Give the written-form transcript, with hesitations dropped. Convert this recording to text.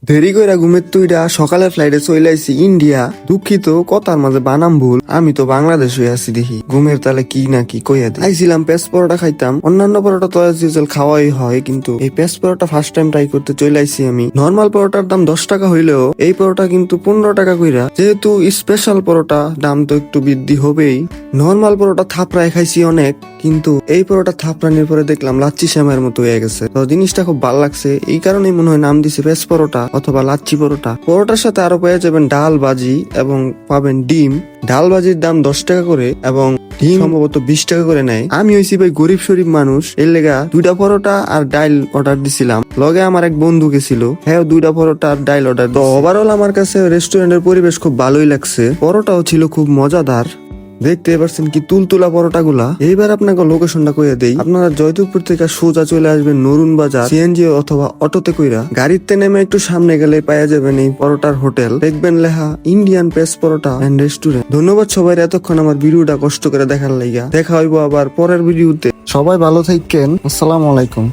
দেরি কইরা ঘুমের তুইরা সকালের ফ্লাইটে চলে আইছি ইন্ডিয়া। দুঃখিত কথার মাঝে বানাম ভুল, আমি তো বাংলাদেশ হয়ে আছি দেখি ঘুমের তালে কি না কি কইয়া দিই। আইছিলাম পেঁয়াজ পরোটা খাইতাম, অন্যান্য পরোটা তো খাওয়াই হয়, কিন্তু এই পেঁয়াজ পরোটা ফার্স্ট টাইম ট্রাই করতে চলে আইছি আমি। নর্মাল পরোটার দাম 10 টাকা হইলেও এই পরোটা কিন্তু 15 টাকা কইরা, যেহেতু স্পেশাল পরোটা দাম তো একটু বৃদ্ধি হবেই। নর্মাল পরোটা থাপড়ায় খাইছি অনেক, কিন্তু এই পরোটা থাপড়ানির পরে দেখলাম লাচ্ছি শ্যামের মতো হয়ে গেছে। তো জিনিসটা খুব ভালো লাগছে, এই কারণেই মনে হয় নাম দিছে পেঁয়াজ পরোটা অথবা লাচ্ছি পরোটা। পরোটার সাথে আরো পেয়ে যাবেন ডাল ভাজি এবং পাবেন ডিম। ডাল ভাজির দাম 10 টাকা করে এবং ডিম সম্ভবত 20 টাকা করে নেয়। আমি হইছি ভাই গরিব শরীফ মানুষ, এর লেগা 2টা পরোটা আর ডাইল অর্ডার দিছিলাম। লগে আমার এক বন্ধু গেছিল, হ্যাঁ 2টা পরোটা আর ডাইল অর্ডার। তো ওভারঅল আমার কাছে রেস্টুরেন্টের পরিবেশ খুব ভালোই লাগছে, পরোটাও ছিল খুব মজাদার। দেখতে পারছেন কি তুলতুলা পরোটা গুলা। এইবার আপনাকে লোকেশনটা কইয়া দেই, আপনারা জয়দেবপুর থেকে সোজা চলে আসবেন নরুন বাজার সিএনজি অথবা অটোতে কইরা। গাড়িতে নেমে একটু সামনে গেলে পাওয়া যাবেন এই পরোটার হোটেল, দেখবেন লেখা ইন্ডিয়ান পেস পরোটা এন্ড রেস্টুরেন্ট। ধন্যবাদ সবাই এতক্ষণ আমার ভিডিওটা কষ্ট করে দেখার লাইগা। দেখা হইবো আবার পরের ভিডিওতে। সবাই ভালো থাকেন, আসসালামু আলাইকুম।